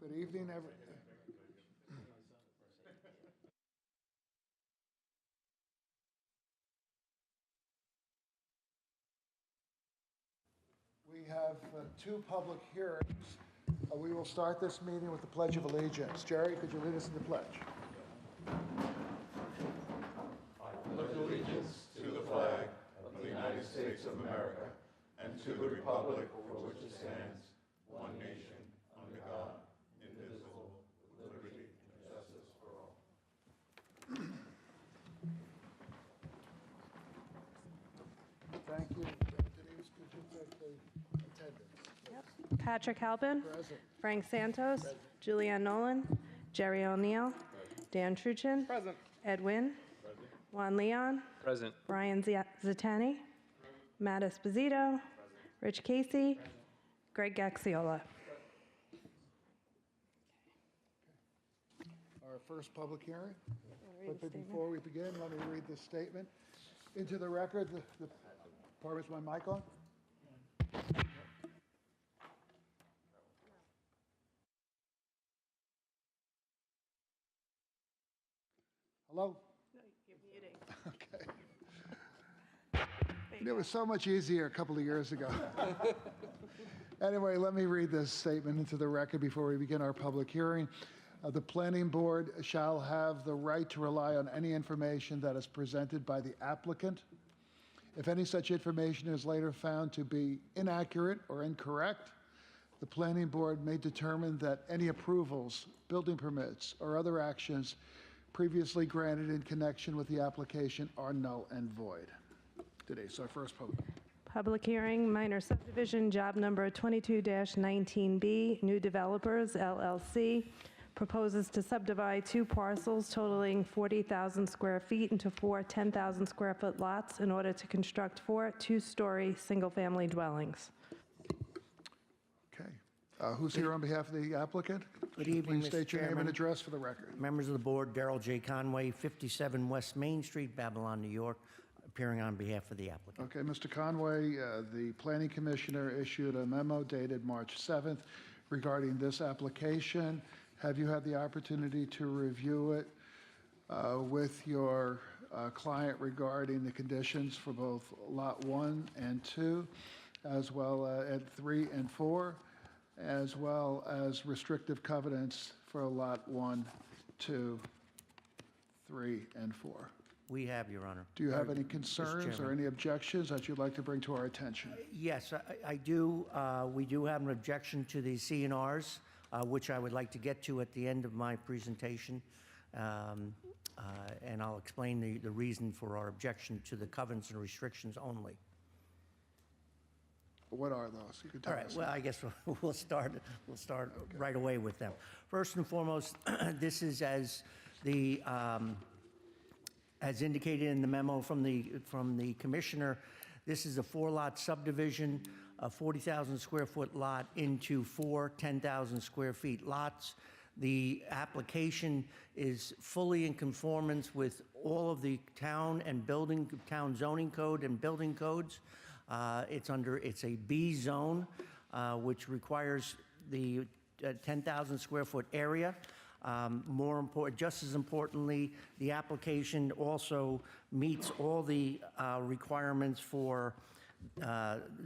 Good evening, We have two public hearings. We will start this meeting with the Pledge of Allegiance. Jerry, could you lead us in the pledge? I pledge allegiance to the flag of the United States of America and to the republic for which it stands, one nation, under God, indivisible, with liberty and justice for all. Thank you. Denise, could you take the attendance? Patrick Halpin. Present. Frank Santos. Julianne Nolan. Jerry O'Neill. Dan Truchin. Present. Ed Wynn. Juan Leon. Present. Brian Zatani. Matt Esposito. Rich Casey. Greg Gaxiola. Our first public hearing. But before we begin, let me read this statement into the record. Pardon, is my mic on? Hello? You're muting. Okay. It was so much easier a couple of years ago. Anyway, let me read this statement into the record before we begin our public hearing. The planning board shall have the right to rely on any information that is presented by the applicant. If any such information is later found to be inaccurate or incorrect, the planning board may determine that any approvals, building permits, or other actions previously granted in connection with the application are null and void. Today's our first Public hearing, minor subdivision, job number 22-19B, New Developers, LLC, proposes to subdivide two parcels totaling 40,000 square feet into four 10,000 square foot lots in order to construct four two-story single-family dwellings. Okay. Who's here on behalf of the applicant? Good evening, Please Mr. state your name and Chairman. address for the record. Members of the board, Darrell J. Conway, 57 West Main Street, Babylon, New York, appearing on behalf of the applicant. Okay, Mr. Conway, the planning commissioner issued a memo dated March 7th regarding this application. Have you had the opportunity to review it with your client regarding the conditions for both Lot 1 and 2, as well as 3 and 4, as well as restrictive covenants for Lot 1, 2, 3, and 4? We have, Your Honor. Do you have any Mr. concerns or Chairman. any objections that you'd like to bring to our attention? Yes, I do. We do have an objection to the CNRs, which I would like to get to at the end of my presentation. And I'll explain the reason for our objection to the covenants and restrictions only. What are those? You can tell All right, us. well, I guess we'll start right away with them. First and foremost, this is as indicated in the memo from the commissioner. This is a 4-lot subdivision, a 40,000 square foot lot into four 10,000 square feet lots. The application is fully in conformance with all of the town zoning code and building codes. It's a B zone, which requires the 10,000 square foot area. Just as importantly, the application also meets all the requirements for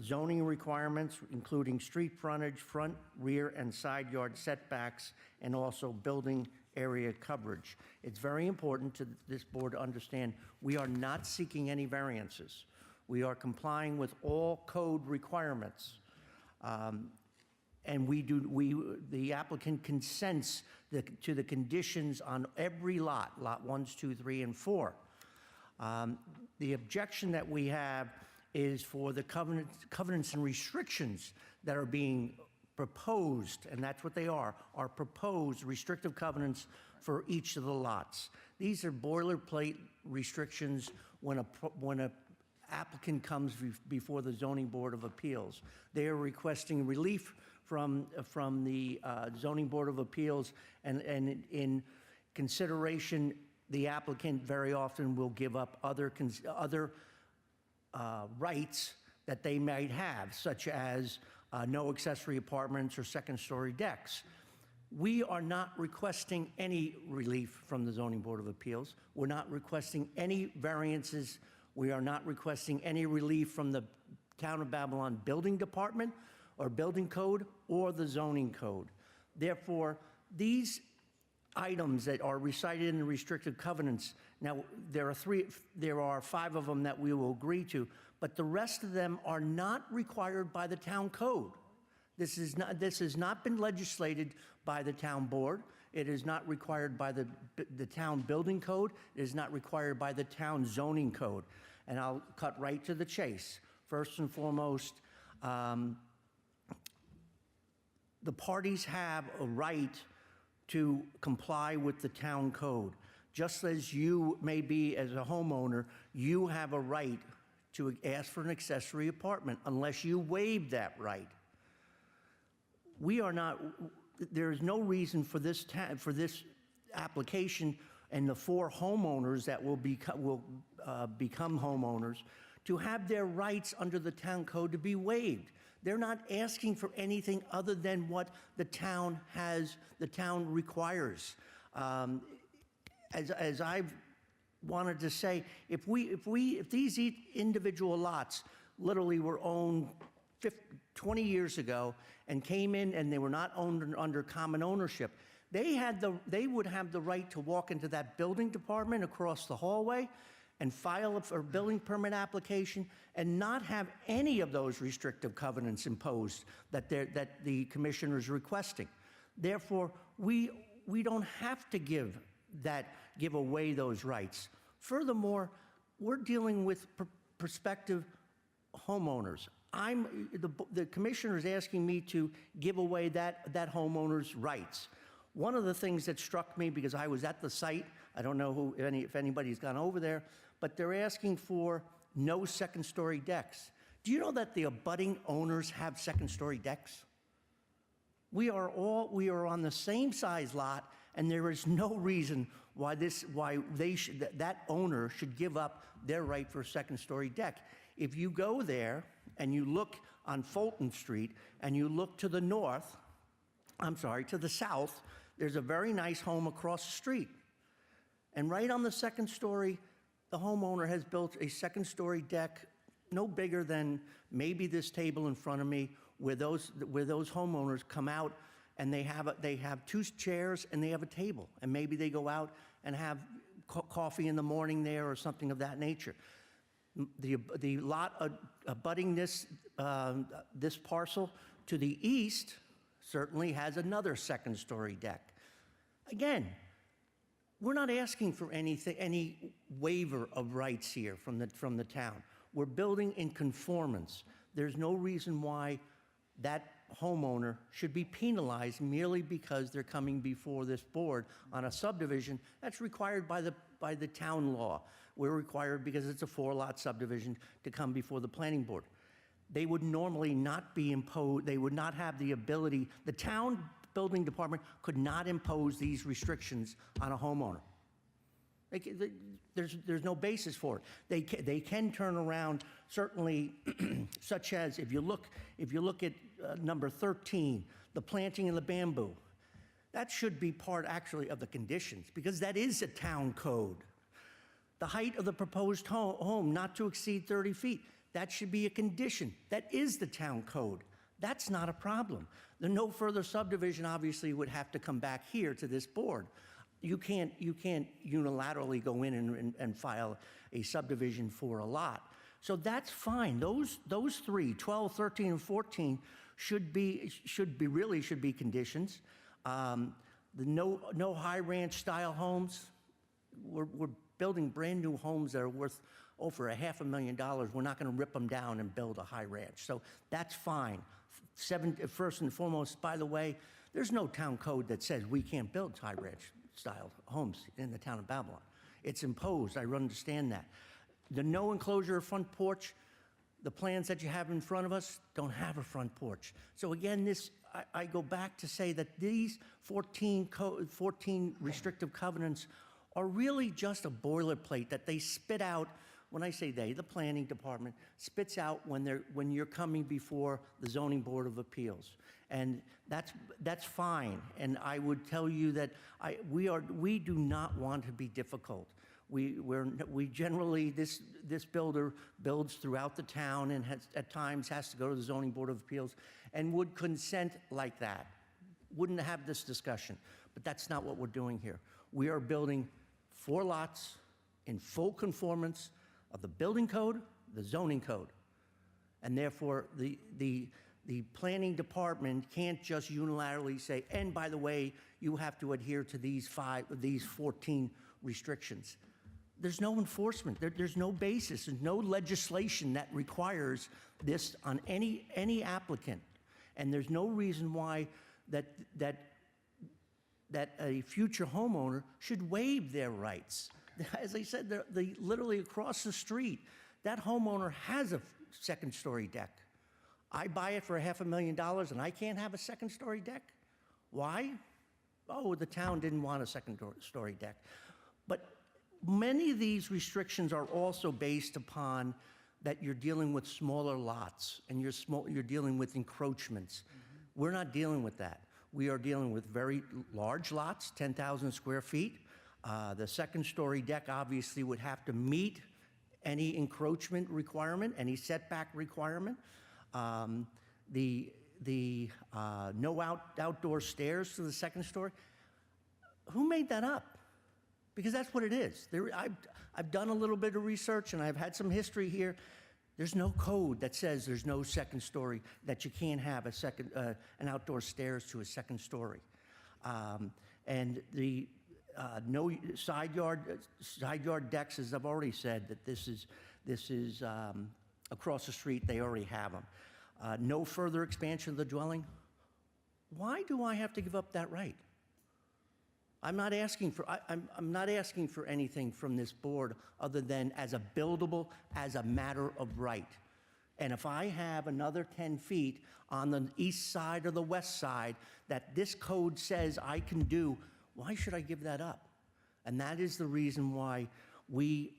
zoning requirements, including street frontage, front, rear, and side yard setbacks, and also building area coverage. It's very important to this board to understand we are not seeking any variances. We are complying with all code requirements. And the applicant consents to the conditions on every lot, lot 1, 2, 3, and 4. The objection that we have is for the covenants and restrictions that are being proposed, and that's what they are proposed restrictive covenants for each of the lots. These are boilerplate restrictions when a applicant comes before the Zoning Board of Appeals. They are requesting relief from the Zoning Board of Appeals, and in consideration, the applicant very often will give up other rights that they might have, such as no accessory apartments or second-story decks. We are not requesting any relief from the Zoning Board of Appeals. We're not requesting any variances. We are not requesting any relief from the Town of Babylon Building Department or Building Code or the Zoning Code. Therefore, these items that are recited in the restrictive covenants, now there are 5 of them that we will agree to, but the rest of them are not required by the town code. This has not been legislated by the town board. It is not required by the town building code. It is not required by the town zoning code. And I'll cut right to the chase. First and foremost, the parties have a right to comply with the town code. Just as you may be as a homeowner, you have a right to ask for an accessory apartment unless you waive that right. We are not, there is no reason for this application and the 4 homeowners that will become homeowners to have their rights under the town code to be waived. They're not asking for anything other than what the town requires. As I've wanted to say, if these individual lots literally were owned 20 years ago and came in and they were not owned under common ownership, they would have the right to walk into that building department across the hallway and file a building permit application and not have any of those restrictive covenants imposed that the commissioner is requesting. Therefore, we don't have to give away those rights. Furthermore, we're dealing with prospective homeowners. The commissioner is asking me to give away that homeowner's rights. One of the things that struck me, because I was at the site, I don't know if anybody's gone over there, but they're asking for no second-story decks. Do you know that the abutting owners have second-story decks? We are on the same size lot, and there is no reason why that owner should give up their right for a second-story deck. If you go there and you look on Fulton Street and you look to the to the south, there's a very nice home across the street. And right on the second story, the homeowner has built a second-story deck no bigger than maybe this table in front of me, where those homeowners come out and they have 2 chairs and they have a table, and maybe they go out and have coffee in the morning there or something of that nature. The lot abutting this parcel to the east certainly has another second-story deck. Again, we're not asking for any waiver of rights here from the town. We're building in conformance. There's no reason why that homeowner should be penalized merely because they're coming before this board on a subdivision that's required by the town law. We're required, because it's a 4-lot subdivision, to come before the planning board. They would normally not be imposed, they would not have the ability, the town building department could not impose these restrictions on a homeowner. There's no basis for it. They can turn around, certainly, such as if you look at number 13, the planting of the bamboo. That should be part, actually, of the conditions, because that is a town code. The height of the proposed home not to exceed 30 feet. That should be a condition. That is the town code. That's not a problem. The no further subdivision obviously would have to come back here to this board. You can't unilaterally go in and file a subdivision for a lot. So that's fine. Those 3, 12, 13, and 14 should be conditions. The no high ranch style homes. We're building brand new homes that are worth over $500,000. We're not going to rip them down and build a high ranch. So that's fine. First and foremost, by the way, there's no town code that says we can't build high ranch style homes in the town of Babylon. It's imposed. I understand that. The no enclosure or front porch, the plans that you have in front of us don't have a front porch. So again, I go back to say that these 14 restrictive covenants are really just a boilerplate that they spit out when I say they, the planning department spits out when you're coming before the zoning board of appeals. And that's fine. And I would tell you that we do not want to be difficult. We generally, this builder builds throughout the town and at times has to go to the zoning board of appeals and would consent like that. Wouldn't have this discussion, but that's not what we're doing here. We are building 4 lots in full conformance of the building code, the zoning code. And therefore, the planning department can't just unilaterally say, and by the way, you have to adhere to these 14 restrictions. There's no enforcement. There's no basis. There's no legislation that requires this on any applicant. And there's no reason why that a future homeowner should waive their rights. As I said, they're literally across the street, that homeowner has a second-story deck. I buy it for $500,000 and I can't have a second-story deck? Why? Oh, the town didn't want a second-story deck. But many of these restrictions are also based upon that you're dealing with smaller lots and you're dealing with encroachments. We're not dealing with that. We are dealing with very large lots, 10,000 square feet. The second-story deck obviously would have to meet any encroachment requirement, any setback requirement. The no outdoor stairs to the second story. Who made that up? Because that's what it is. I've done a little bit of research and I've had some history here. There's no code that says there's no second story, that you can't have an outdoor stairs to a second story. And the no side yard decks, as I've already said, that this is across the street, they already have them. No further expansion of the dwelling. Why do I have to give up that right? I'm not asking for anything from this board other than as a buildable, as a matter of right. And if I have another 10 feet on the east side or the west side that this code says I can do, why should I give that up? And that is the reason why we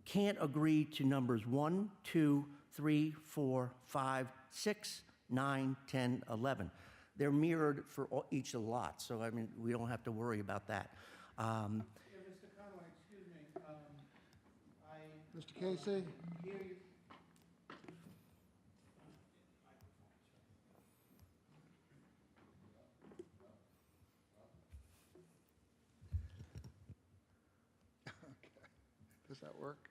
can't agree to numbers 1, 2, 3, 4, 5, 6, 9, 10, 11. They're mirrored for each of the lots, so I mean, we don't have to worry about that. Yeah, Mr. Conway, excuse me. Mr. Casey? Hear you. Does that work?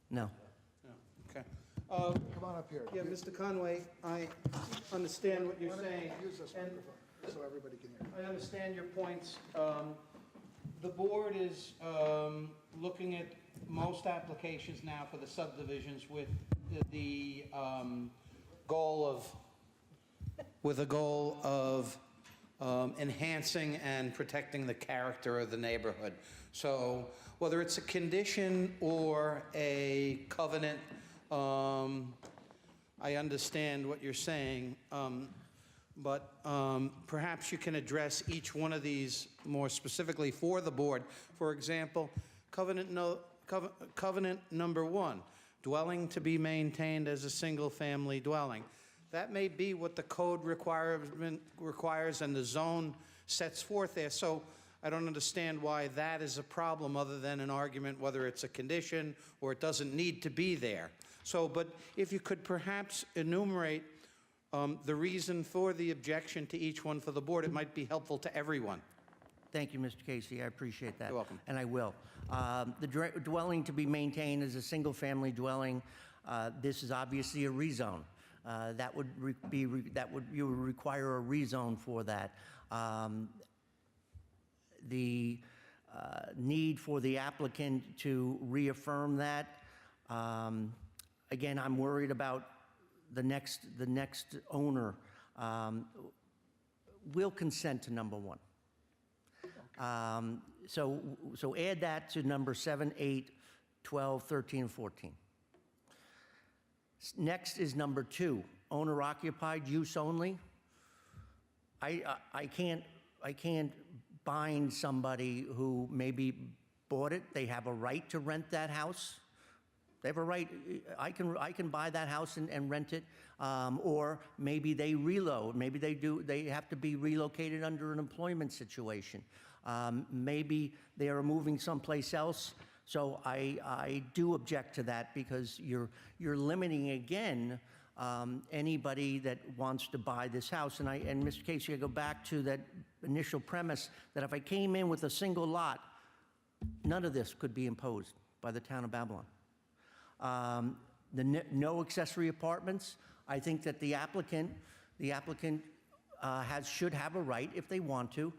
No. Okay. Come on up here. Yeah, Mr. Conway, I understand what you're saying. Use this and microphone so everybody can hear. I understand your points. The board is looking at most applications now for the subdivisions with the goal of enhancing and protecting the character of the neighborhood. So whether it's a condition or a covenant, I understand what you're saying, but perhaps you can address each one of these more specifically for the board. For example, covenant number 1, dwelling to be maintained as a single-family dwelling. That may be what the code requires and the zone sets forth there. So I don't understand why that is a problem other than an argument whether it's a condition or it doesn't need to be there. So, but if you could perhaps enumerate the reason for the objection to each one for the board, it might be helpful to everyone. Thank you, Mr. Casey. I appreciate that. You're welcome. And I will. The dwelling to be maintained as a single-family dwelling. This is obviously a rezone. You would require a rezone for that. The need for the applicant to reaffirm that. Again, I'm worried about the next owner. Will consent to number 1. So add that to number 7, 8, 12, 13, 14. Next is number 2, owner-occupied use only. I can't bind somebody who maybe bought it, they have a right to rent that house. They have a right, I can buy that house and rent it, or maybe they reload, maybe they have to be relocated under an employment situation. Maybe they are moving someplace else. So I do object to that because you're limiting again anybody that wants to buy this house. And Mr. Casey, I go back to that initial premise that if I came in with a single lot, none of this could be imposed by the town of Babylon. No accessory apartments. I think that the applicant should have a right, if they want to,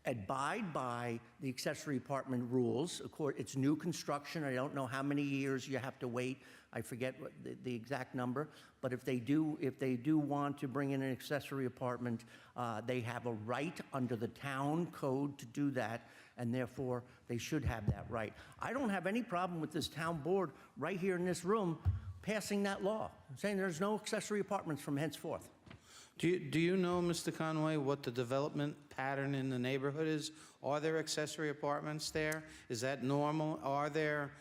abide by the accessory apartment rules. Of course, it's new construction. I don't know how many years you have to wait. I forget what the exact number. But if they do want to bring in an accessory apartment, they have a right under the town code to do that, and therefore they should have that right. I don't have any problem with this town board right here in this room passing that law, saying there's no accessory apartments from henceforth. Do you know, Mr. Conway, what the development pattern in the neighborhood is? Are there accessory apartments there? Is that normal? Are there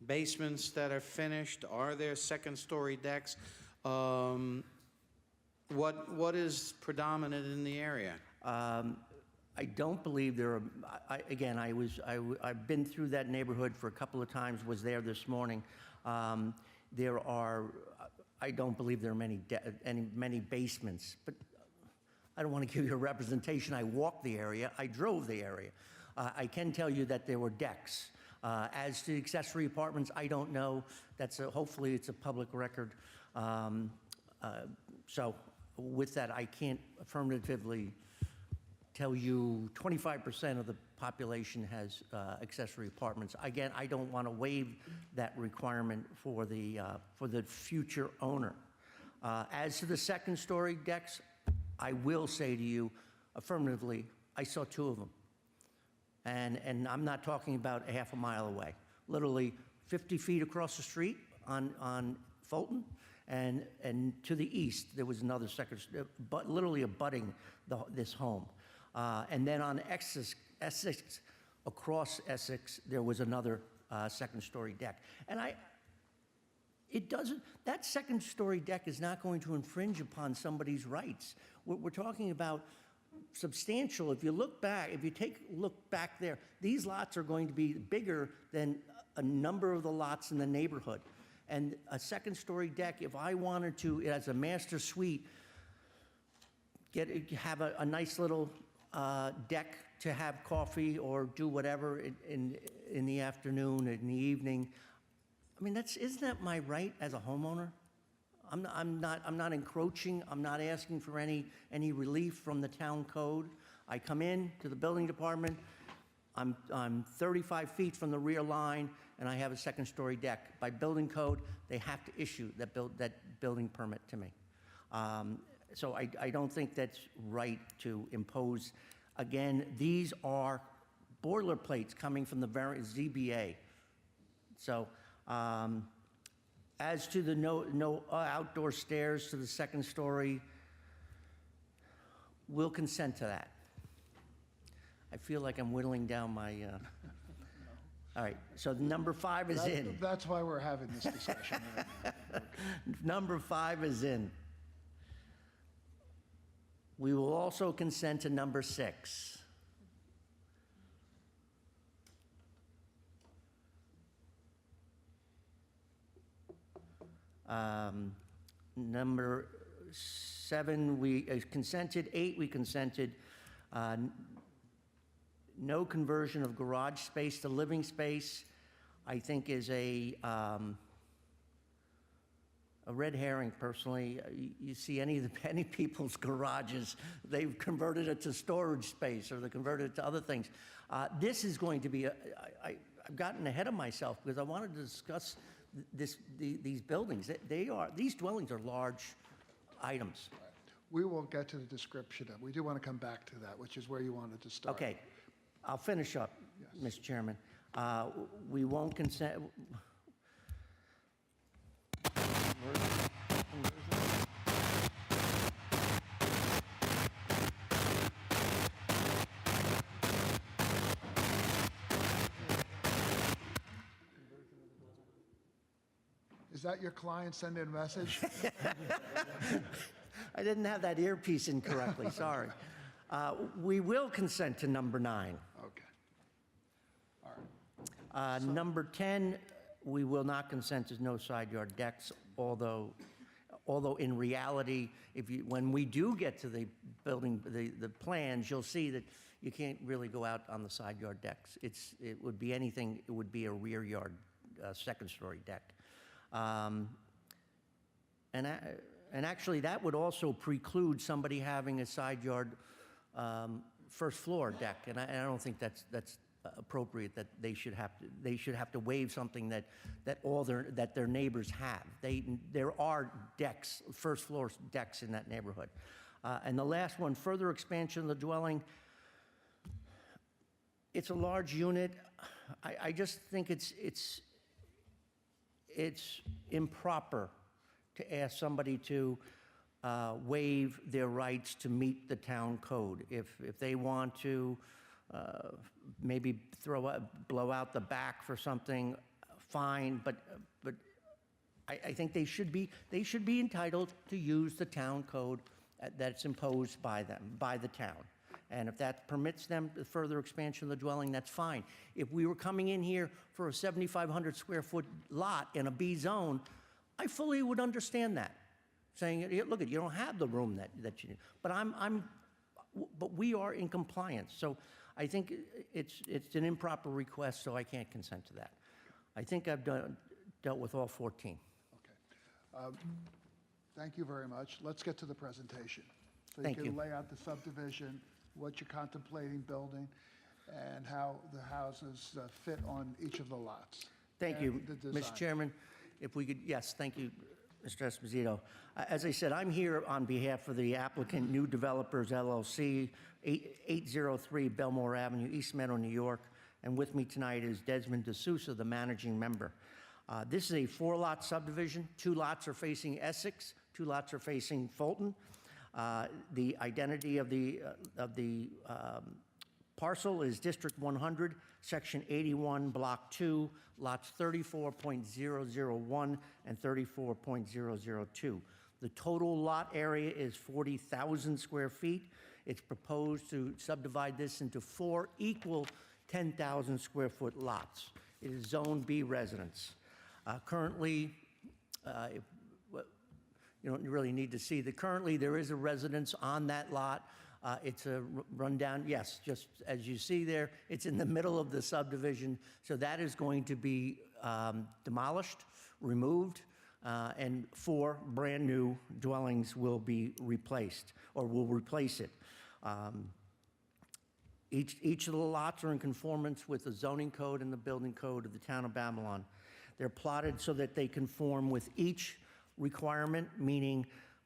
basements that are finished? Are there second-story decks? What is predominant in the area? I don't believe there are, again, I've been through that neighborhood for a couple of times, was there this morning. I don't believe there are many basements, but I don't want to give you a representation. I walked the area, I drove the area. I can tell you that there were decks. As to accessory apartments, I don't know. Hopefully it's a public record. So with that, I can't affirmatively tell you 25% of the population has accessory apartments. Again, I don't want to waive that requirement for the future owner. As to the second-story decks, I will say to you affirmatively, I saw 2 of them. And I'm not talking about a half a mile away. Literally 50 feet across the street on Fulton, and to the east, there was another but literally abutting this home. And then on Essex, across Essex, there was another second-story deck. And that second-story deck is not going to infringe upon somebody's rights. We're talking about substantial. If you look back, look back there, these lots are going to be bigger than a number of the lots in the neighborhood. And a second-story deck, if I wanted to, as a master suite, have a nice little deck to have coffee or do whatever in the afternoon, in the evening. I mean, isn't that my right as a homeowner? I'm not encroaching. I'm not asking for any relief from the town code. I come in to the building department. I'm 35 feet from the rear line, and I have a second-story deck. By building code, they have to issue that building permit to me. So I don't think that's right to impose. Again, these are boilerplates coming from the ZBA. So as to the no outdoor stairs to the second story, we'll consent to that. I feel like I'm whittling down my... All right, so number 5 is in. That's why we're having this discussion right now. Number 5 is in. We will also consent to number 6. Number 7, we consented. 8, we consented. No conversion of garage space to living space, I think, is a red herring, personally. You see any people's garages, they've converted it to storage space, or they converted it to other things. This is going to be, I've gotten ahead of myself because I wanted to discuss these buildings. These dwellings are large items. We will get to the description of. We do want to come back to that, which is where you wanted to start. Okay, I'll finish up, Mr. Chairman. We won't consent. that your client sending a message? I didn't have that earpiece in correctly, sorry. We will consent to number 9. Okay. All right. Number 10, we will not consent to no side yard decks, although in reality, when we do get to the building, the plans, you'll see that you can't really go out on the side yard decks. It would be anything, it would be a rear yard, second-story deck. And actually, that would also preclude somebody having a side yard first floor deck, and I don't think that's appropriate. That they should have to waive something that their neighbors have. There are decks, first floor decks in that neighborhood. And the last one, further expansion of the dwelling. It's a large unit. I just think it's improper to ask somebody to waive their rights to meet the town code. If they want to maybe blow out the back for something, fine, but I think they should be entitled to use the town code that's imposed by the town. And if that permits them the further expansion of the dwelling, that's fine. If we were coming in here for a 7,500 square foot lot in a B zone, I fully would understand that. Saying, look, you don't have the room that you need. But we are in compliance. So I think it's an improper request, so I can't consent to that. I think I've dealt with all 14. Okay. Thank you very much. Let's get to the presentation. So Thank you can you. lay out the subdivision, what you're contemplating building, and how the houses fit on each of the lots. Thank and you, the design. Mr. Chairman. If we could, yes, thank you, Mr. Esposito. As I said, I'm here on behalf of the applicant, New Developers LLC, 803 Belmore Avenue, East Meadow, New York. And with me tonight is Desmond D'Souza, the managing member. This is a 4-lot subdivision. 2 lots are facing Essex, 2 lots are facing Fulton. The identity of the parcel is District 100, Section 81, Block 2, lots 34.001 and 34.002. The total lot area is 40,000 square feet. It's proposed to subdivide this into 4 equal 10,000 square foot lots. It is Zone B residence. Currently, you don't really need to see that currently there is a residence on that lot. It's a rundown, yes, just as you see there, it's in the middle of the subdivision. So that is going to be demolished, removed, and 4 brand new dwellings will be replaced or will replace it. Each of the lots are in conformance with the zoning code and the building code of the town of Babylon. They're plotted so that they conform with each requirement, meaning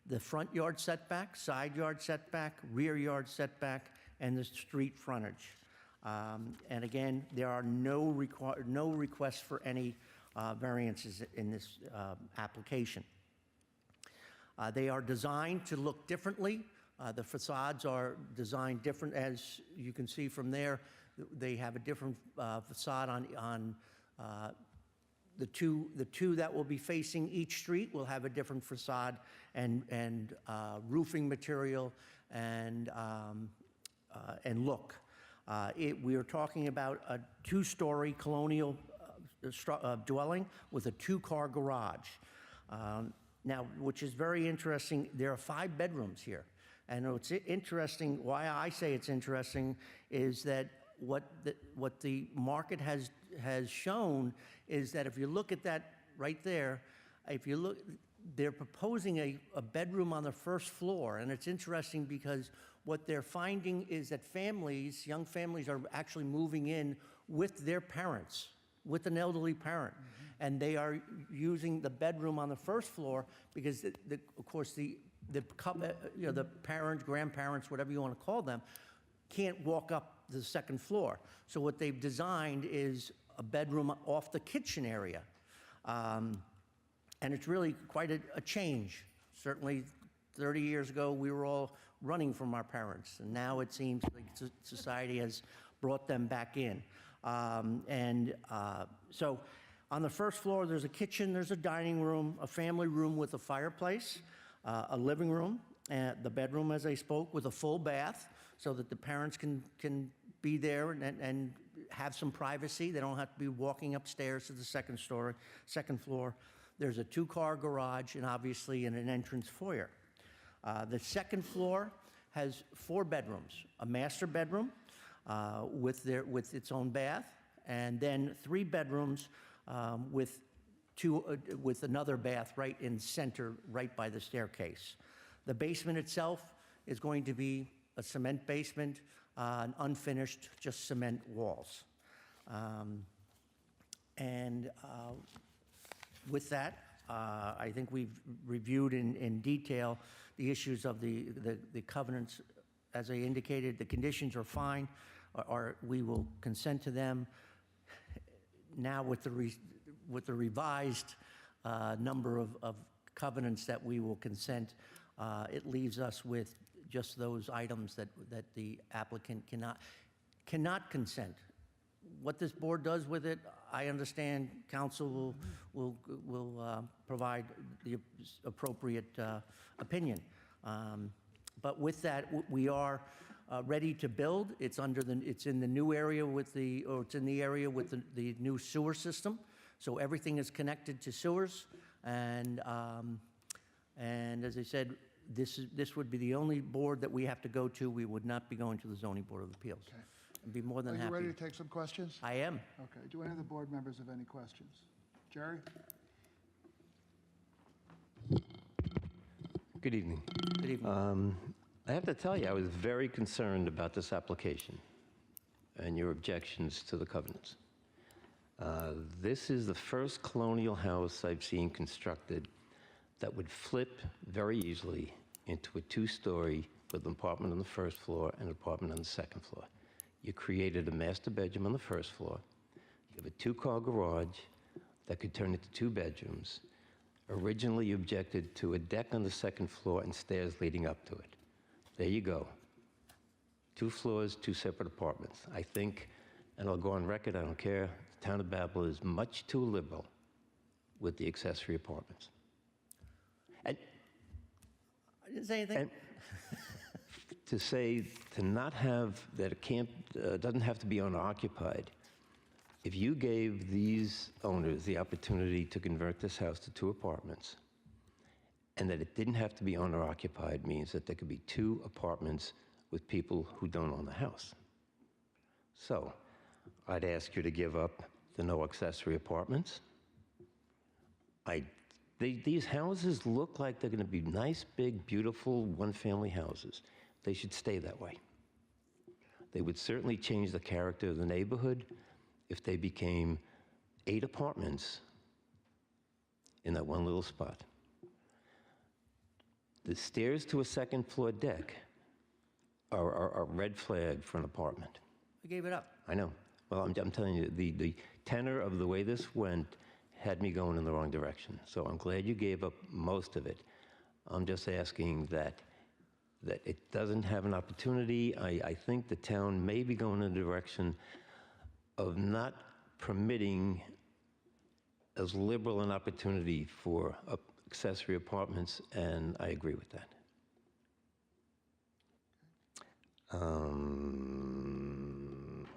the front yard setback, side yard setback, rear yard setback, and the street frontage. And again, there are no requests for any variances in this application. They are designed to look differently. The facades are designed different, as you can see from there. They have a different facade on the two that will be facing each street will have a different facade and roofing material and look. We are talking about a 2-story colonial dwelling with a 2-car garage. Now, which is very interesting, there are 5 bedrooms here. And what's interesting, why I say it's interesting, is that what the market has shown is that if you look at that right there, if you look, they're proposing a bedroom on the first floor. And it's interesting because what they're finding is that young families are actually moving in with their parents, with an elderly parent. And they are using the bedroom on the first floor because, of course, the parents, grandparents, whatever you want to call them, can't walk up the second floor. So what they've designed is a bedroom off the kitchen area. And it's really quite a change. Certainly 30 years ago, we were all running from our parents. And now it seems like society has brought them back in. So On the first floor, there's a kitchen, there's a dining room, a family room with a fireplace, a living room, and the bedroom, as I spoke, with a full bath, so that the parents can be there and have some privacy. They don't have to be walking upstairs to the second floor. There's a 2-car garage and obviously an entrance foyer. The second floor has 4 bedrooms, a master bedroom with its own bath, and then 3 bedrooms with another bath right in center, right by the staircase. The basement itself is going to be a cement basement, an unfinished, just cement walls. With that, I think we've reviewed in detail the issues of the covenants. As I indicated, the conditions are fine, or we will consent to them. Now with the revised number of covenants that we will consent, it leaves us with just those items that the applicant cannot consent. What this board does with it, I understand council will provide the appropriate opinion. But with that, we are ready to build. It's in the new area it's in the area with the new sewer system. So everything is connected to sewers, and as I said, this would be the only board that we have to go to. We would not be going to the Zoning Board of Appeals. Okay. I'd be more than Are happy. you ready to take some questions? I am. Okay. Do any of the board members have any questions? Jerry? Good evening. Good evening. I have to tell you, I was very concerned about this application and your objections to the covenants. This is the first colonial house I've seen constructed that would flip very easily into a 2-story with an apartment on the first floor and an apartment on the second floor. You created a master bedroom on the first floor. You have a 2-car garage that could turn into 2 bedrooms. Originally, you objected to a deck on the second floor and stairs leading up to it. There you go. 2 floors, 2 separate apartments. I think, and I'll go on record, I don't care, the town of Babel is much too liberal with the accessory apartments. And I didn't say anything. and to say, to not have, that it can't, doesn't have to be owner-occupied, if you gave these owners the opportunity to convert this house to 2 apartments, and that it didn't have to be owner-occupied, means that there could be 2 apartments with people who don't own the house. So, I'd ask you to give up the no accessory apartments. These houses look like they're going to be nice, big, beautiful, one-family houses. They should stay that way. They would certainly change the character of the neighborhood if they became 8 apartments in that one little spot. The stairs to a second-floor deck are a red flag for an apartment. I gave it up. I know. Well, I'm telling you, the tenor of the way this went had me going in the wrong direction. So I'm glad you gave up most of it. I'm just asking that it doesn't have an opportunity. I think the town may be going in the direction of not permitting as liberal an opportunity for accessory apartments, and I agree with that.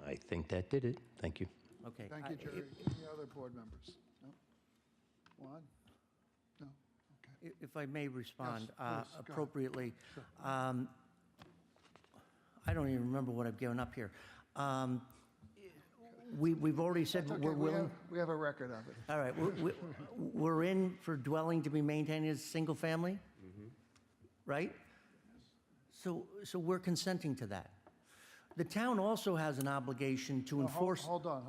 I think that did it. Thank you. Okay. Thank you, Jerry. Any other board members? No? Juan? No? Okay. If I may respond Yes, please, go ahead. appropriately. I don't even remember what I've given up here. We've already said It's okay. we're willing. We have a record of it. All right, we're in for dwelling to be maintained as single family? Right? So we're consenting to that. The town also has an obligation to enforce. Hold on.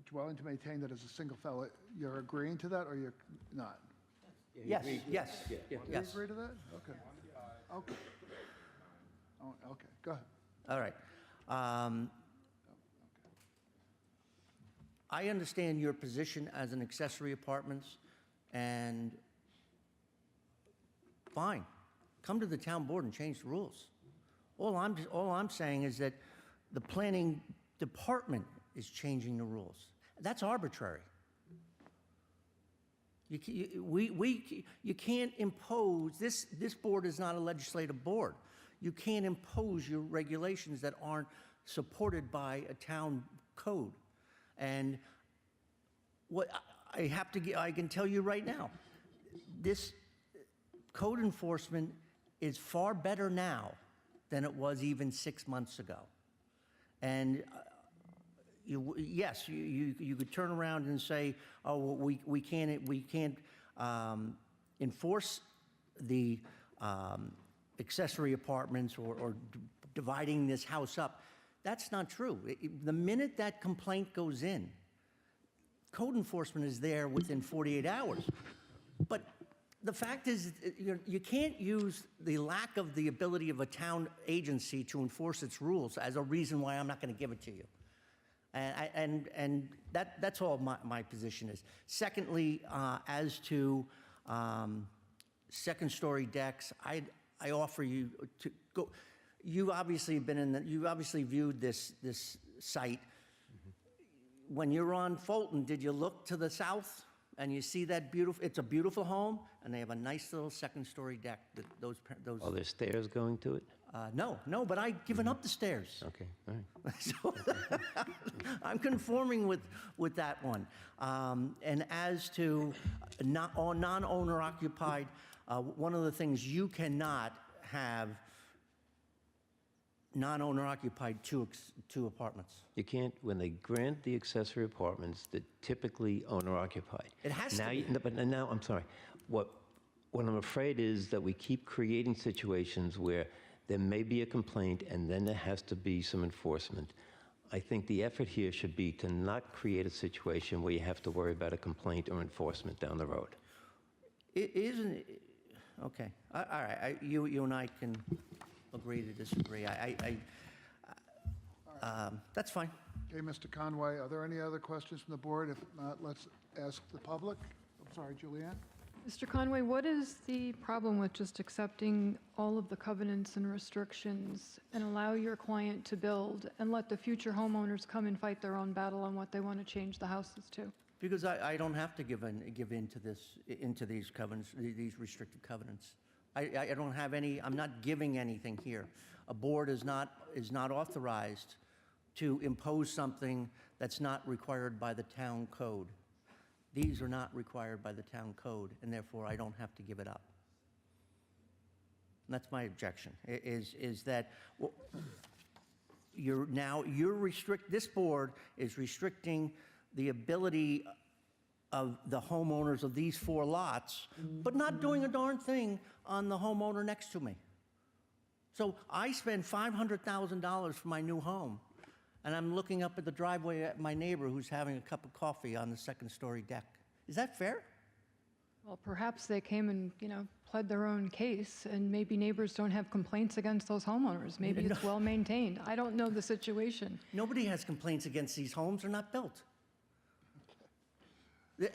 Dwelling to maintain that as a single fellow, you're agreeing to that or you're not? Yes. You agree to that? Okay. Okay. Oh, okay, go ahead. All right. I understand your position as an accessory apartments, and fine, come to the town board and change the rules. All I'm saying is that the planning department is changing the rules, That's arbitrary. You can't impose, this board is not a legislative board. You can't impose your regulations that aren't supported by a town code. And what I can tell you right now, this code enforcement is far better now than it was even 6 months ago. And yes, you could turn around and say, oh, well, we can't enforce the accessory apartments or dividing this house up. That's not true. The minute that complaint goes in, code enforcement is there within 48 hours. But the fact is, you can't use the lack of the ability of a town agency to enforce its rules as a reason why I'm not going to give it to you. And that's all my position is. Secondly, as to second-story decks, I offer you to go. You obviously have been you obviously viewed this site. When you're on Fulton, did you look to the south and you see that beautiful? It's a beautiful home, and they have a nice little second-story deck. Those. Are there stairs going to it? No, but I've given up the stairs. Okay, all right. So I'm conforming with that one. And as to non-owner occupied, one of the things you cannot have non-owner occupied two apartments. You can't, when they grant the accessory apartments, they're typically owner occupied. It has now to be. But now, I'm sorry, what I'm afraid is that we keep creating situations where there may be a complaint and then there has to be some enforcement. I think the effort here should be to not create a situation where you have to worry about a complaint or enforcement down the road. It isn't, okay, all right, you and I can agree to disagree. That's fine. Okay, Mr. Conway, are there any other questions from the board? If not, let's ask the public. I'm sorry, Julianne? Mr. Conway, what is the problem with just accepting all of the covenants and restrictions and allow your client to build and let the future homeowners come and fight their own battle on what they want to change the houses to? Because I don't have to give in to these covenants, these restrictive covenants. I don't have any, I'm not giving anything here. A board is not authorized to impose something that's not required by the town code. These are not required by the town code, and therefore I don't have to give it up. And that's my objection, is that this board is restricting the ability of the homeowners of these 4 lots, but not doing a darn thing on the homeowner next to me. So I spend $500,000 for my new home, and I'm looking up at the driveway at my neighbor who's having a cup of coffee on the second-story deck. Is that fair? Well, perhaps they came and, pled their own case, and maybe neighbors don't have complaints against those homeowners. Maybe it's well-maintained. I don't know the situation. Nobody has complaints against these homes. They're not built.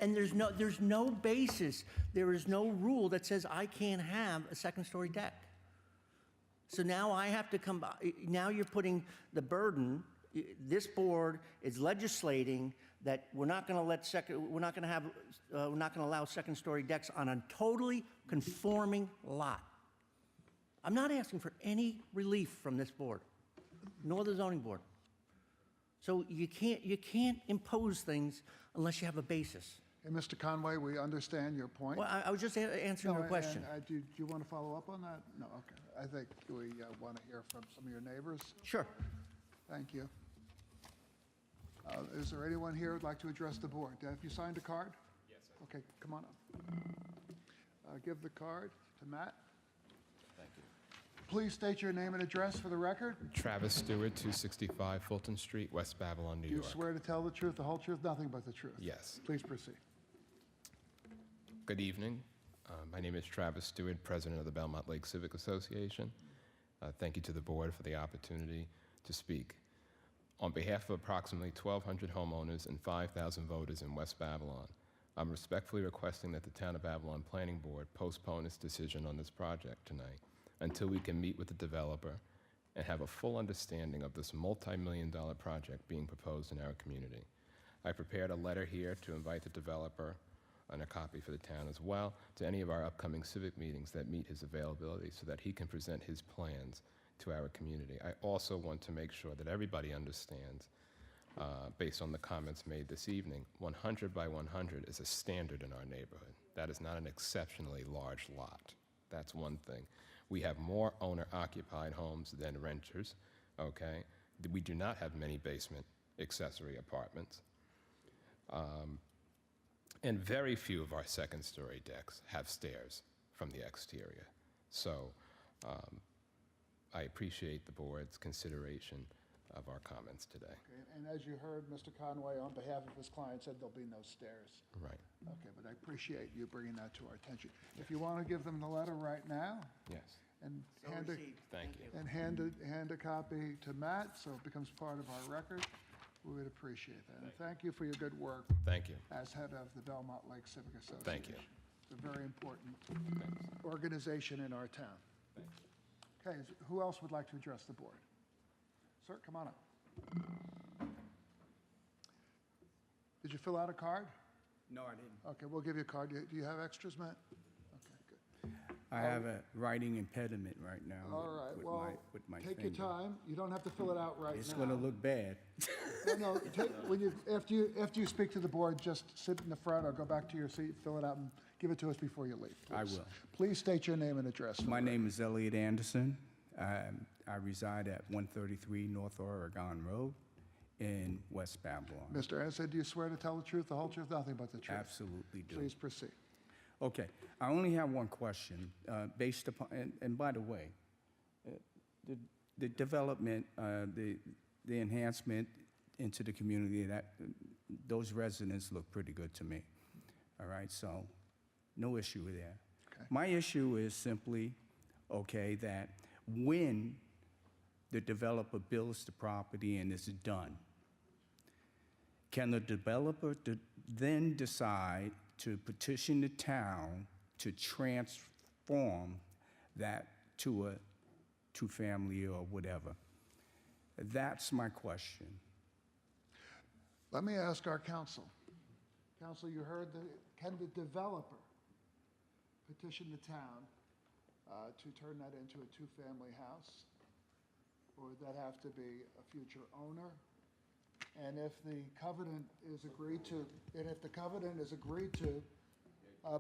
And there's no basis, there is no rule that says I can't have a second-story deck. So now I have to come, now you're putting the burden, this board is legislating that we're not going to allow second-story decks on a totally conforming lot. I'm not asking for any relief from this board, nor the zoning board. So you can't impose things unless you have a basis. Hey, Mr. Conway, we understand your point. Well, I was just answering your question. Do you want to follow up on that? No, okay. I think we want to hear from some of your neighbors. Sure. Thank you. Is there anyone here who'd like to address the board? Have you signed a card? Yes. Okay, come on up. Give the card to Matt. Thank you. Please state your name and address for the record. Travis Stewart, 265 Fulton Street, West Babylon, New Do you York. swear to tell the truth, the whole truth, nothing but the truth? Yes. Please proceed. Good evening. My name is Travis Stewart, President of the Belmont Lake Civic Association. Thank you to the board for the opportunity to speak. On behalf of approximately 1,200 homeowners and 5,000 voters in West Babylon, I'm respectfully requesting that the Town of Babylon Planning Board postpone its decision on this project tonight until we can meet with the developer and have a full understanding of this multi-million-dollar project being proposed in our community. I prepared a letter here to invite the developer, and a copy for the town as well, to any of our upcoming civic meetings that meet his availability so that he can present his plans to our community. I also want to make sure that everybody understands, based on the comments made this evening, 100 by 100 is a standard in our neighborhood. That is not an exceptionally large lot. That's one thing. We have more owner-occupied homes than renters, okay? We do not have many basement accessory apartments. And very few of our second-story decks have stairs from the exterior. So I appreciate the board's consideration of our comments today. Okay, and as you heard, Mr. Conway, on behalf of his client, said there'll be no stairs. Right. Okay, but I appreciate you bringing that to our attention. If you want to give them the letter right now Yes. and So hand received. Thank you. hand a copy to Matt, so it becomes part of our record, we would appreciate that. And thank you for your good work Thank you. as head of the Belmont Lake Civic Association. Thank you. It's a very important organization in our town. Okay, who else would like to address the board? Sir, come on up. Did you fill out a card? No, I didn't. Okay, we'll give you a card. Do you have extras, Matt? Okay, good. I have a writing impediment right now. All right, with well, with my take your finger. time. You don't have to fill it out right now. It's going to look bad. No, after you speak to the board, just sit in the front or go back to your seat, fill it out, and give it to us before you leave. I please. will. Please state your name and address. for My the name is Elliot Anderson. I reside at 133 North Oregon Road in West Babylon. Mr. Anderson, do you swear to tell the truth, the whole truth, nothing but the truth? Absolutely do. Please proceed. Okay, I only have one question based upon, and by the way, the development, the enhancement into the community, those residents look pretty good to me. All right, so no issue with that. Okay. My issue is simply, okay, that when the developer builds the property and it's done, can the developer then decide to petition the town to transform that to a two-family or whatever? That's my question. Let me ask our counsel. Counsel, you heard can the developer petition the town to turn that into a two-family house? Or would that have to be a future owner? And if the covenant is agreed to,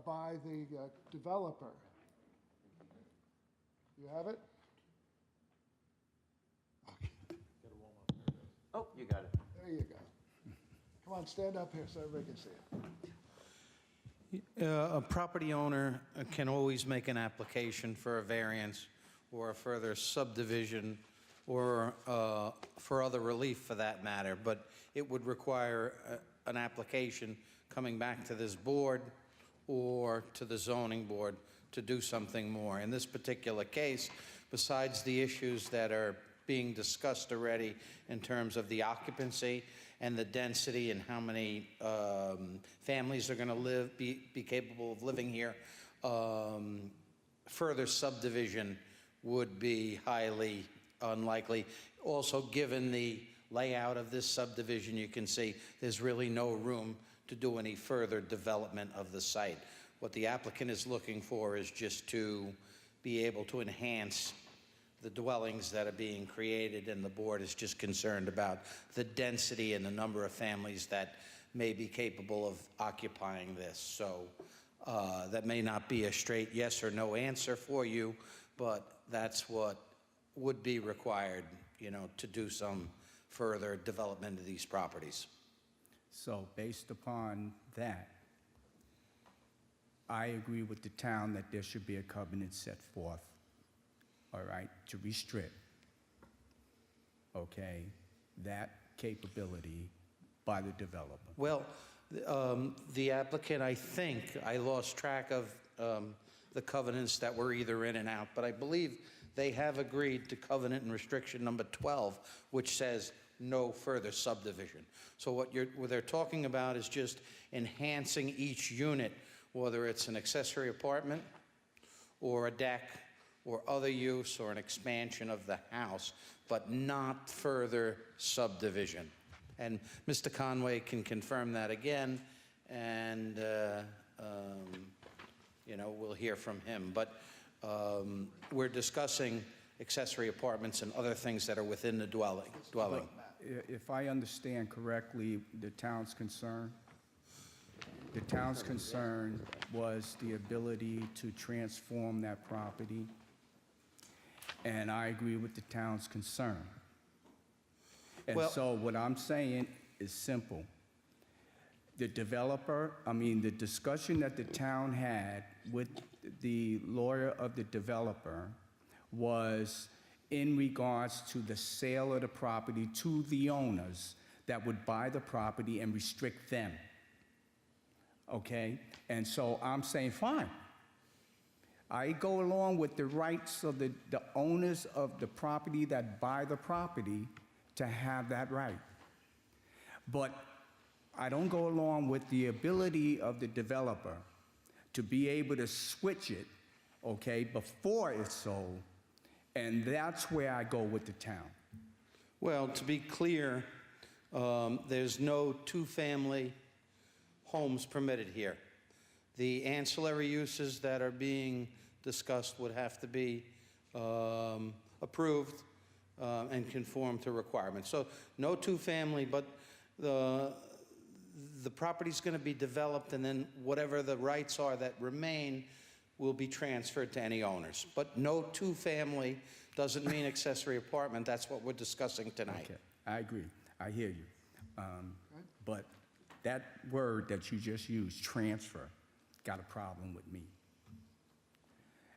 by the developer, you have it? Oh, you got it. There you go. Come on, stand up here so everybody can see it. A property owner can always make an application for a variance or a further subdivision or for other relief for that matter, but it would require an application coming back to this board or to the zoning board to do something more. In this particular case, besides the issues that are being discussed already in terms of the occupancy and the density and how many families are going to be capable of living here, further subdivision would be highly unlikely. Also, given the layout of this subdivision, you can see there's really no room to do any further development of the site. What the applicant is looking for is just to be able to enhance the dwellings that are being created, and the board is just concerned about the density and the number of families that may be capable of occupying this. So that may not be a straight yes or no answer for you, but that's what would be required, to do some further development of these properties. So based upon that, I agree with the town that there should be a covenant set forth, all right, to restrict, okay, that capability by the developer. Well, the applicant, I think, I lost track of the covenants that were either in and out, but I believe they have agreed to covenant and restriction number 12, which says no further subdivision. So what they're talking about is just enhancing each unit, whether it's an accessory apartment or a deck or other use or an expansion of the house, but not further subdivision. And Mr. Conway can confirm that again, and, you know, we'll hear from him. But we're discussing accessory apartments and other things that are within the dwelling. If I understand correctly, the town's concern was the ability to transform that property, and I agree with the town's concern. And Well- so what I'm saying is simple. The the discussion that the town had with the lawyer of the developer was in regards to the sale of the property to the owners that would buy the property and restrict them. Okay? And so I'm saying, fine. I go along with the rights of the owners of the property that buy the property to have that right. But I don't go along with the ability of the developer to be able to switch it, okay, before it's sold, and that's where I go with the town. Well, to be clear, there's no two-family homes permitted here. The ancillary uses that are being discussed would have to be approved and conform to requirements. So no two-family, but the property's going to be developed, and then whatever the rights are that remain will be transferred to any owners. But no two-family doesn't mean accessory apartment. That's what we're discussing tonight. Okay, I agree. I hear you. But that word that you just used, transfer, got a problem with me.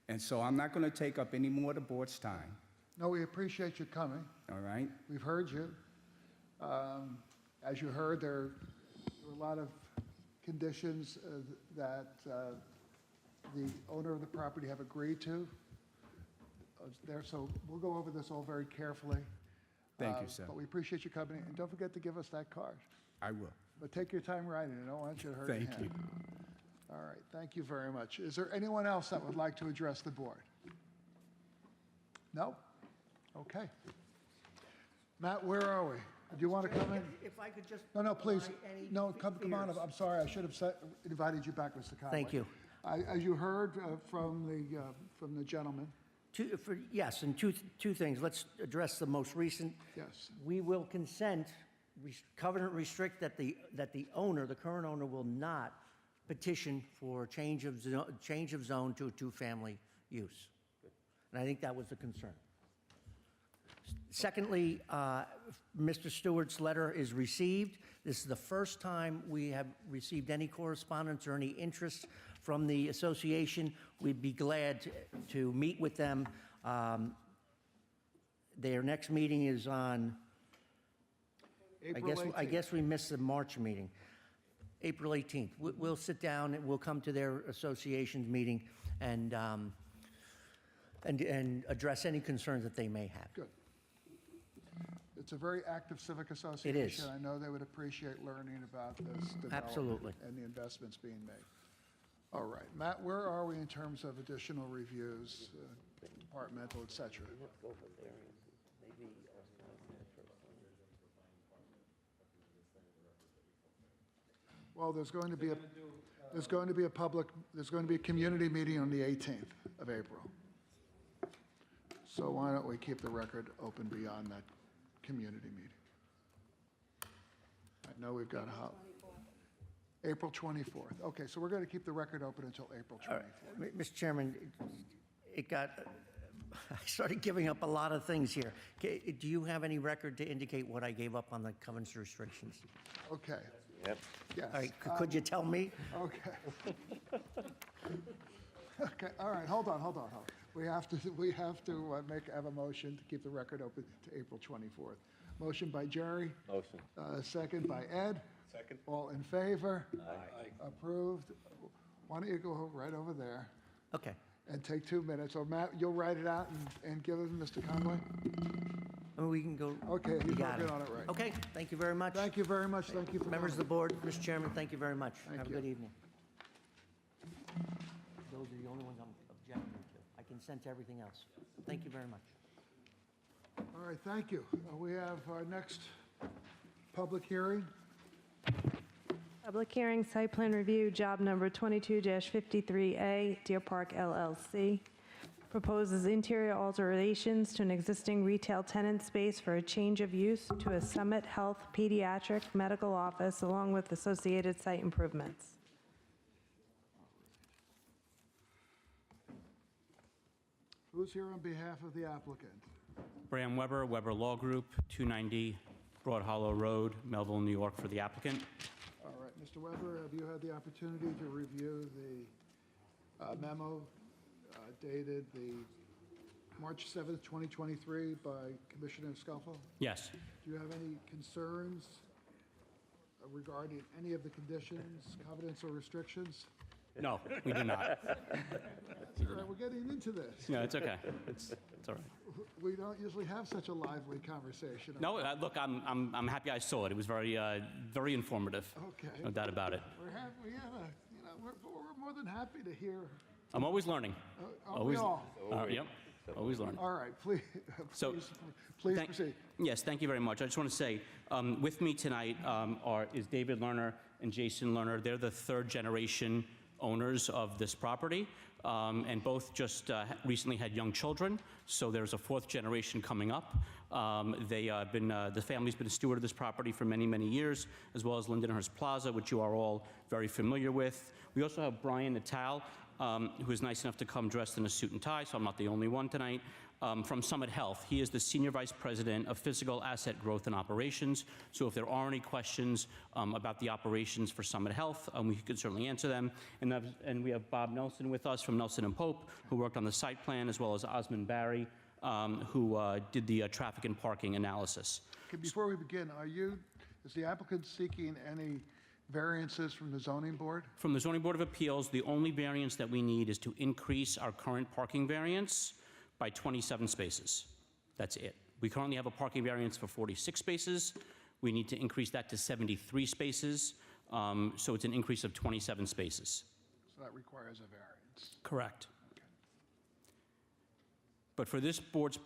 And so I'm not going to take up any more of the board's time, No, we appreciate you coming. all right? We've heard you. As you heard, there were a lot of conditions that the owner of the property have agreed to. So we'll go over this all very carefully. Thank you, sir. But we appreciate you coming, and don't forget to give us that card. I will. But take your time writing it. I don't want you to hurt your Thank hand. you. All right, thank you very much. Is there anyone else that would like to address the board? No? Okay. Matt, where are we? Do you want to come in? If I could just. No, please. allay any No, come on up. fears. I'm sorry, I should have invited you back, Mr. Conway. Thank you. As you heard from the gentleman, Yes, and two things. Let's address the most recent. yes. We will consent, covenant restrict that the owner, the current owner, will not petition for change of zone to a two-family use. And I think that was the concern. Secondly, Mr. Stewart's letter is received. This is the first time we have received any correspondence or any interest from the association. We'd be glad to meet with them. Their next meeting is on, April 18th. I guess we missed the March meeting, April 18th. We'll sit down and we'll come to their association's meeting and address any concerns that they may have. Good. It's a very active civic association. is. I know they would appreciate learning about this development. Absolutely. And the investments being made. All right, Matt, where are we in terms of additional reviews, departmental, et cetera? Well, there's going to be a community meeting on the 18th of April. So why don't we keep the record open beyond that community meeting? I know we've got April 24th. Okay, so we're going to keep the record open until April 24th. Mr. Chairman, I started giving up a lot of things here. Do you have any record to indicate what I gave up on the covenants restrictions? Okay. Yep. Yes. All right, could you tell me? Okay. Okay, all right, hold on. We have to have a motion to keep the record open to April 24th. Motion by Jerry. Motion. Second by Ed. Second. All in favor? Aye. Approved. Why don't you go right over there Okay. and take 2 minutes, or Matt, you'll write it out and give it to Mr. Conway? I mean, we can go. Okay, You he's got working on it right. Okay, thank you very much. Thank you very much, thank you for Members of the coming. board, Mr. Chairman, thank you very much. Thank Have a you. good evening. Those are the only ones I'm objecting to. I consent to everything else. Thank you very much. All right, thank you. We have our next Public hearing? Public hearing, site plan review, job number 22-53A, Deer Park LLC. Proposes interior alterations to an existing retail tenant space for a change of use to a Summit Health Pediatric Medical Office, along with associated site improvements. Who's here on behalf of the applicant? Bram Weber, Weber Law Group, 290 Broad Hollow Road, Melville, New York, for the applicant. All right, Mr. Weber, have you had the opportunity to review the memo dated the March 7th, 2023 by Commissioner Scuffle? Yes. Do you have any concerns regarding any of the conditions, covenants, or restrictions? No, we do not. All right, we're getting into this. No, it's okay. It's all right. We don't usually have such a lively conversation. No, look, I'm happy I saw it. It was very, very informative. Okay. No doubt about it. We're more than happy to hear. I'm always learning. Aren't we all? Yep. Always learning. All right, please, So, please Thank- proceed. Yes, thank you very much. I just want to say, with me tonight is David Lerner and Jason Lerner. They're the third generation owners of this property, and both just recently had young children, so there's a fourth generation coming up. The family's been a steward of this property for many, many years, as well as Lindenhurst Plaza, which you are all very familiar with. We also have Brian Natal, who is nice enough to come dressed in a suit and tie, so I'm not the only one tonight, from Summit Health. He is the Senior Vice President of Physical Asset Growth and Operations. So if there are any questions about the operations for Summit Health, we can certainly answer them. And we have Bob Nelson with us from Nelson and Pope, who worked on the site plan, as well as Osmond Barry, who did the traffic and parking analysis. Okay, before we begin, is the applicant seeking any variances from the zoning board? From the Zoning Board of Appeals, the only variance that we need is to increase our current parking variance by 27 spaces. That's it. We currently have a parking variance for 46 spaces. We need to increase that to 73 spaces, so it's an increase of 27 spaces. So that requires a variance. Correct. But for this board's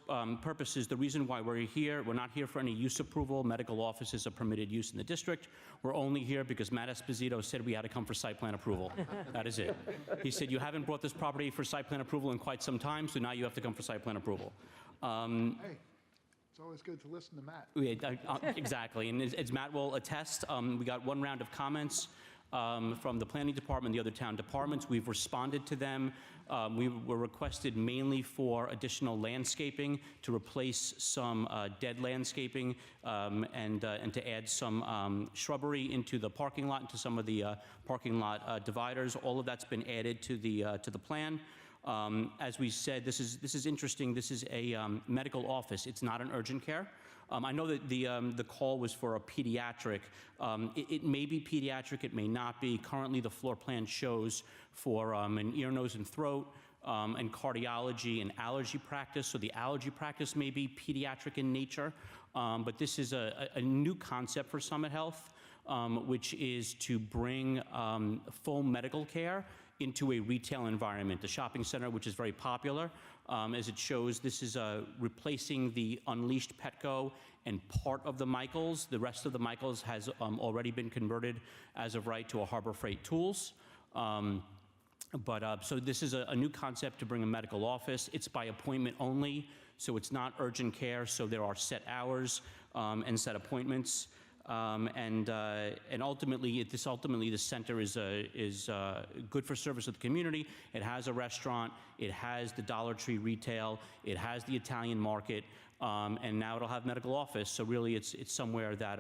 purposes, the reason why we're here, we're not here for any use approval. Medical office is a permitted use in the district. We're only here because Matt Esposito said we had to come for site plan approval. That is it. He said, you haven't brought this property for site plan approval in quite some time, so now you have to come for site plan approval. Hey, it's always good to listen to Matt. Exactly, and as Matt will attest, we got one round of comments from the planning department, the other town departments. We've responded to them. We were requested mainly for additional landscaping to replace some dead landscaping and to add some shrubbery into the parking lot, into some of the parking lot dividers. All of that's been added to the plan. As we said, this is interesting. This is a medical office. It's not an urgent care. I know that the call was for a pediatric. It may be pediatric, it may not be. Currently, the floor plan shows for an ear, nose, and throat, and cardiology and allergy practice. So the allergy practice may be pediatric in nature, but this is a new concept for Summit Health, which is to bring full medical care into a retail environment. The shopping center, which is very popular, as it shows, this is replacing the Unleashed Petco and part of the Michaels. The rest of the Michaels has already been converted as of right to a Harbor Freight Tools. So this is a new concept to bring a medical office. It's by appointment only, so it's not urgent care, so there are set hours and set appointments. And ultimately, the center is good for service of the community. It has a restaurant, it has the Dollar Tree retail, it has the Italian market, and now it'll have medical office. So really, it's somewhere that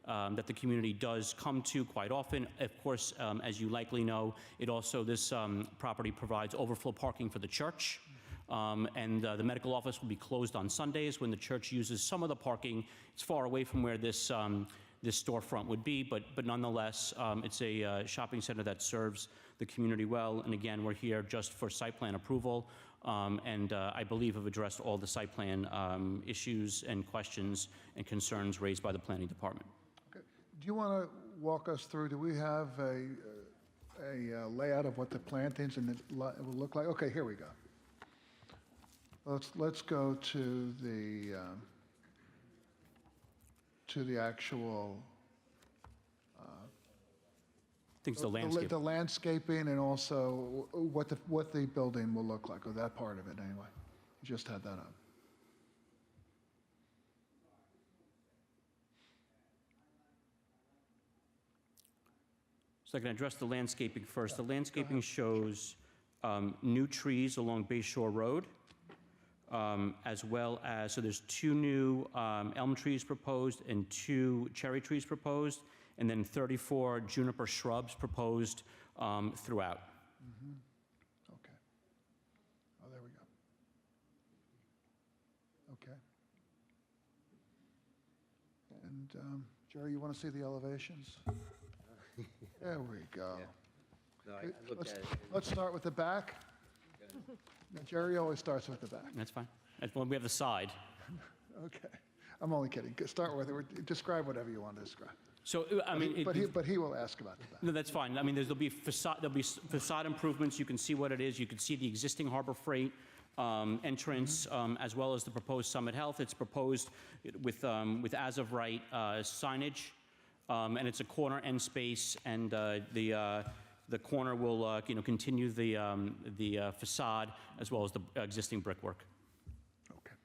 that the community does come to quite often. Of course, as you likely know, this property provides overflow parking for the church. The medical office will be closed on Sundays when the church uses some of the parking. It's far away from where this storefront would be, but nonetheless, it's a shopping center that serves the community well. And again, we're here just for site plan approval, and I believe have addressed all the site plan issues and questions and concerns raised by the planning department. Okay. Do you want to walk us through, do we have a layout of what the plantings and it will look like? Okay, here we go. Let's go to the to the actual Things the landscape. the landscaping and also what the building will look like, or that part of it anyway. You just had that up. So I can address the landscaping first. The landscaping shows new trees along Bay Shore Road, as well as, so there's 2 new elm trees proposed and 2 cherry trees proposed, and then 34 juniper shrubs proposed throughout. Okay. Oh, there we go. Okay. And Jerry, you want to see the elevations? There we go. No, I Okay, looked at it. Let's start with the back. Now, Jerry always starts with the back. That's fine. Well, we have the side. Okay. I'm only kidding. Describe whatever you want to describe. So, I mean, But he will ask about the back. no, that's fine. I mean, there'll be facade improvements. You can see what it is. You can see the existing Harbor Freight entrance, as well as the proposed Summit Health. It's proposed with as-of-right signage, and it's a corner end space, and the corner will, continue the facade as well as the existing brickwork. Okay.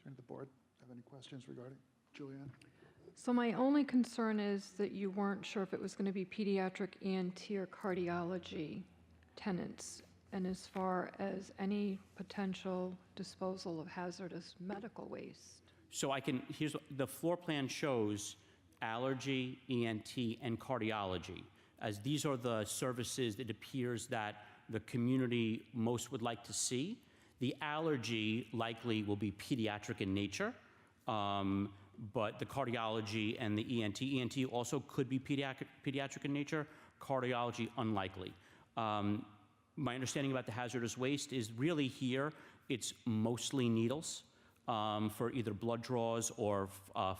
Turn to the board. Have any questions regarding Julianne? So my only concern is that you weren't sure if it was going to be pediatric ENT or cardiology tenants, and as far as any potential disposal of hazardous medical waste. So here's, the floor plan shows allergy, ENT, and cardiology, as these are the services it appears that the community most would like to see. The allergy likely will be pediatric in nature, but the cardiology and the ENT also could be pediatric in nature, cardiology unlikely. My understanding about the hazardous waste is really here, it's mostly needles for either blood draws or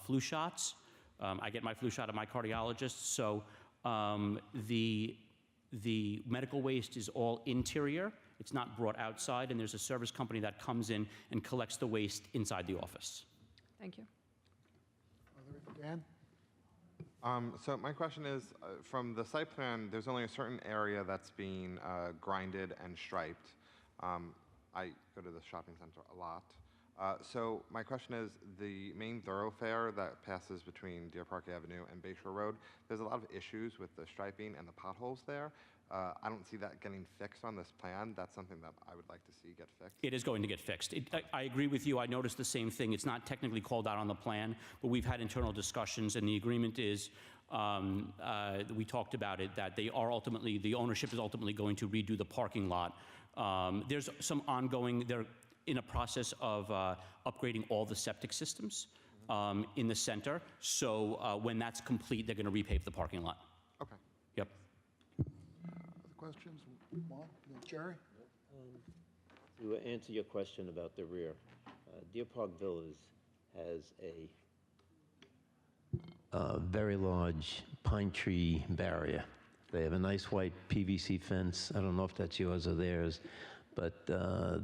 flu shots. I get my flu shot at my cardiologist, so the medical waste is all interior. It's not brought outside, and there's a service company that comes in and collects the waste inside the office. Thank you. Dan? So my question is, from the site plan, there's only a certain area that's being grinded and striped. I go to the shopping center a lot. So my question is, the main thoroughfare that passes between Deer Park Avenue and Bay Shore Road, there's a lot of issues with the striping and the potholes there. I don't see that getting fixed on this plan. That's something that I would like to see get fixed. It is going to get fixed. I agree with you. I noticed the same thing. It's not technically called out on the plan, but we've had internal discussions, and the agreement is, we talked about it, that the ownership is ultimately going to redo the parking lot. There's some ongoing, they're in a process of upgrading all the septic systems in the center. So when that's complete, they're going to repave the parking lot. Okay. Yep. Other questions? Juan? Jerry? To answer your question about the rear, Deer Park Villas has a very large pine tree barrier. They have a nice white PVC fence. I don't know if that's yours or theirs, but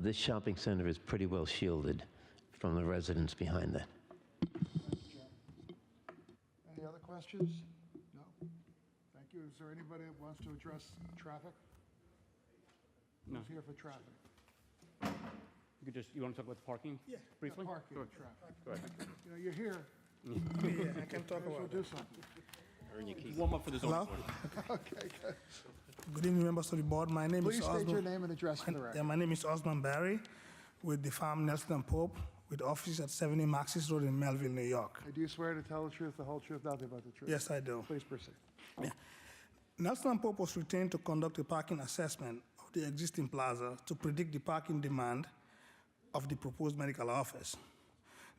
this shopping center is pretty well shielded from the residents behind that. Any other questions? No? Thank you. Is there anybody that wants to address traffic? No. Who's here for traffic? You want to talk about the parking briefly? Parking and traffic. Go ahead. You know, you're here. Yeah, I can talk We'll about do it. something. Warm up for the zoning Hello? board. Okay, good. Good evening, members of the board. My name Please is state your Osman. name and address for the Yeah, record. my name is Osman Barry with the firm Nelson and Pope with offices at 70 Maxis Road in Melville, New York. Do you swear to tell the truth, the whole truth, nothing but the truth? Yes, I do. Please proceed. Nelson and Pope was retained to conduct a parking assessment of the existing plaza to predict the parking demand of the proposed medical office.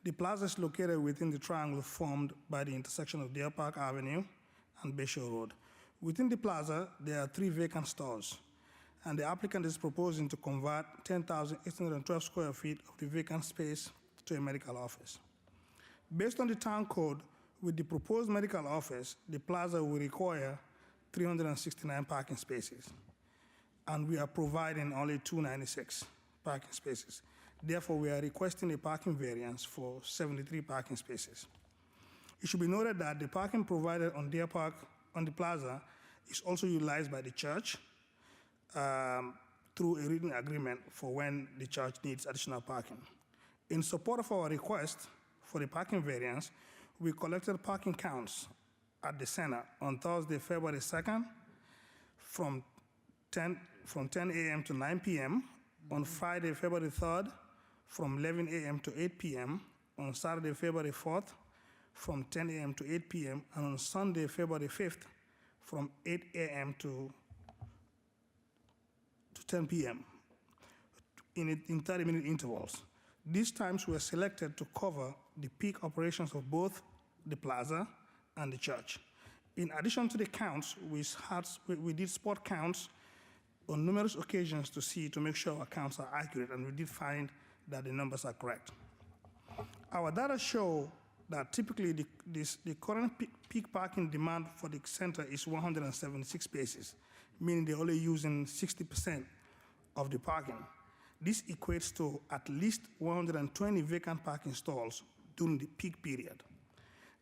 The plaza is located within the triangle formed by the intersection of Deer Park Avenue and Bay Shore Road. Within the plaza, there are 3 vacant stores, and the applicant is proposing to convert 10,812 square feet of the vacant space to a medical office. Based on the town code, with the proposed medical office, the plaza will require 369 parking spaces, and we are providing only 296 parking spaces. Therefore, we are requesting a parking variance for 73 parking spaces. It should be noted that the parking provided on Deer Park on the plaza is also utilized by the church through a written agreement for when the church needs additional parking. In support of our request for the parking variance, we collected parking counts at the center on Thursday, February 2nd from 10 a.m. to 9 p.m., on Friday, February 3rd from 11 a.m. to 8 p.m., on Saturday, February 4th from 10 a.m. to 8 p.m., and on Sunday, February 5th from 8 a.m. to 10 p.m. in 30-minute intervals. These times were selected to cover the peak operations of both the plaza and the church. In addition to the counts, we did spot counts on numerous occasions to make sure our counts are accurate, and we did find that the numbers are correct. Our data show that typically the current peak parking demand for the center is 176 spaces, meaning they're only using 60% of the parking. This equates to at least 120 vacant parking stalls during the peak period.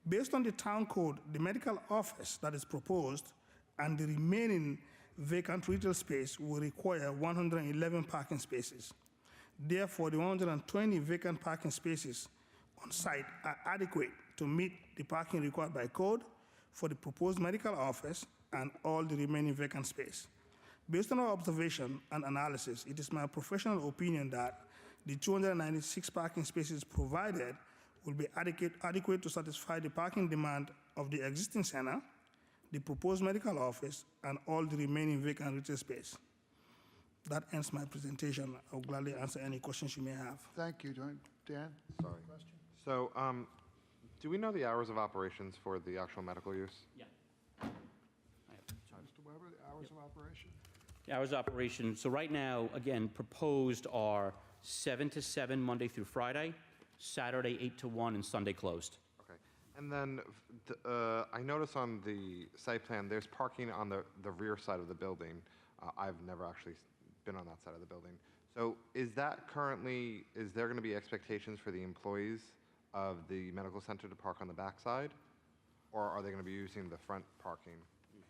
Based on the town code, the medical office that is proposed and the remaining vacant retail space will require 111 parking spaces. Therefore, the 120 vacant parking spaces on site are adequate to meet the parking required by code for the proposed medical office and all the remaining vacant space. Based on our observation and analysis, it is my professional opinion that the 296 parking spaces provided will be adequate to satisfy the parking demand of the existing center, the proposed medical office, and all the remaining vacant retail space. That ends my presentation. I'll gladly answer any questions you may have. Thank you. Dan? Sorry. So, do we know the hours of operations for the actual medical use? Yeah. Mr. Weber, the hours of operation? The hours of operation, so right now, again, proposed are 7 to 7, Monday through Friday, Saturday 8 to 1, and Sunday closed. Okay. And then I notice on the site plan, there's parking on the rear side of the building. I've never actually been on that side of the building. So is there going to be expectations for the employees of the medical center to park on the back side? Or are they going to be using the front parking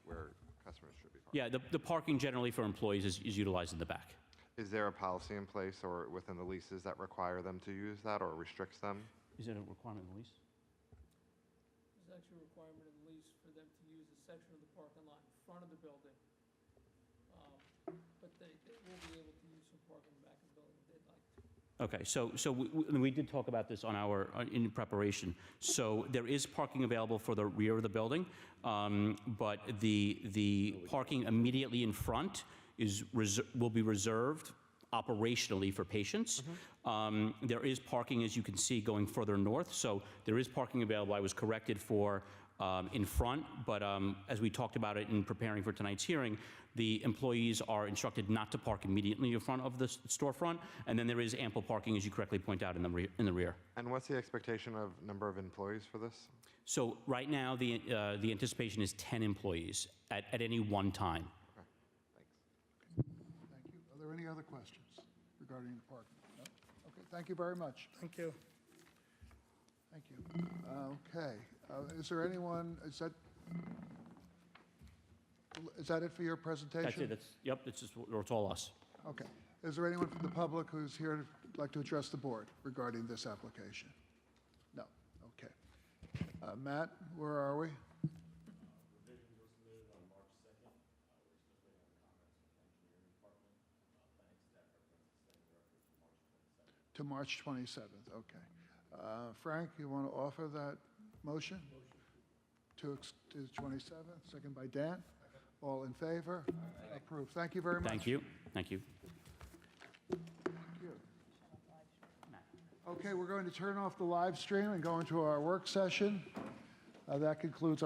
where customers should be parking? Yeah, the parking generally for employees is utilized in the back. Is there a policy in place or within the leases that require them to use that or restricts them? Is it a requirement in the lease? There's actually a requirement in the lease for them to use a section of the parking lot in front of the building. But they will be able to use some parking in the back of the building if they'd like to. Okay, so we did talk about this in preparation. So there is parking available for the rear of the building, but the parking immediately in front will be reserved operationally for patients. There is parking, as you can see, going further north, so there is parking available. I was corrected for in front, but as we talked about it in preparing for tonight's hearing, the employees are instructed not to park immediately in front of the storefront, and then there is ample parking, as you correctly point out, in the rear. And what's the expectation of number of employees for this? So right now, the anticipation is 10 employees at any one time. Thanks. Thank you. Are there any other questions regarding the parking? No? Okay, thank you very much. Thank you. Thank you. Okay. Is there anyone, is that it for your presentation? That's it. It's all us. Okay. Is there anyone from the public who's here to like to address the board regarding this application? No. Okay. Matt, where are we? To March 27th. Okay. Frank, you want to offer that motion? To 27th, second by Dan. All in favor? Approved. Thank you very much. Thank you. Thank you. Thank you. Okay, we're going to turn off the live stream and go into our work session. That concludes our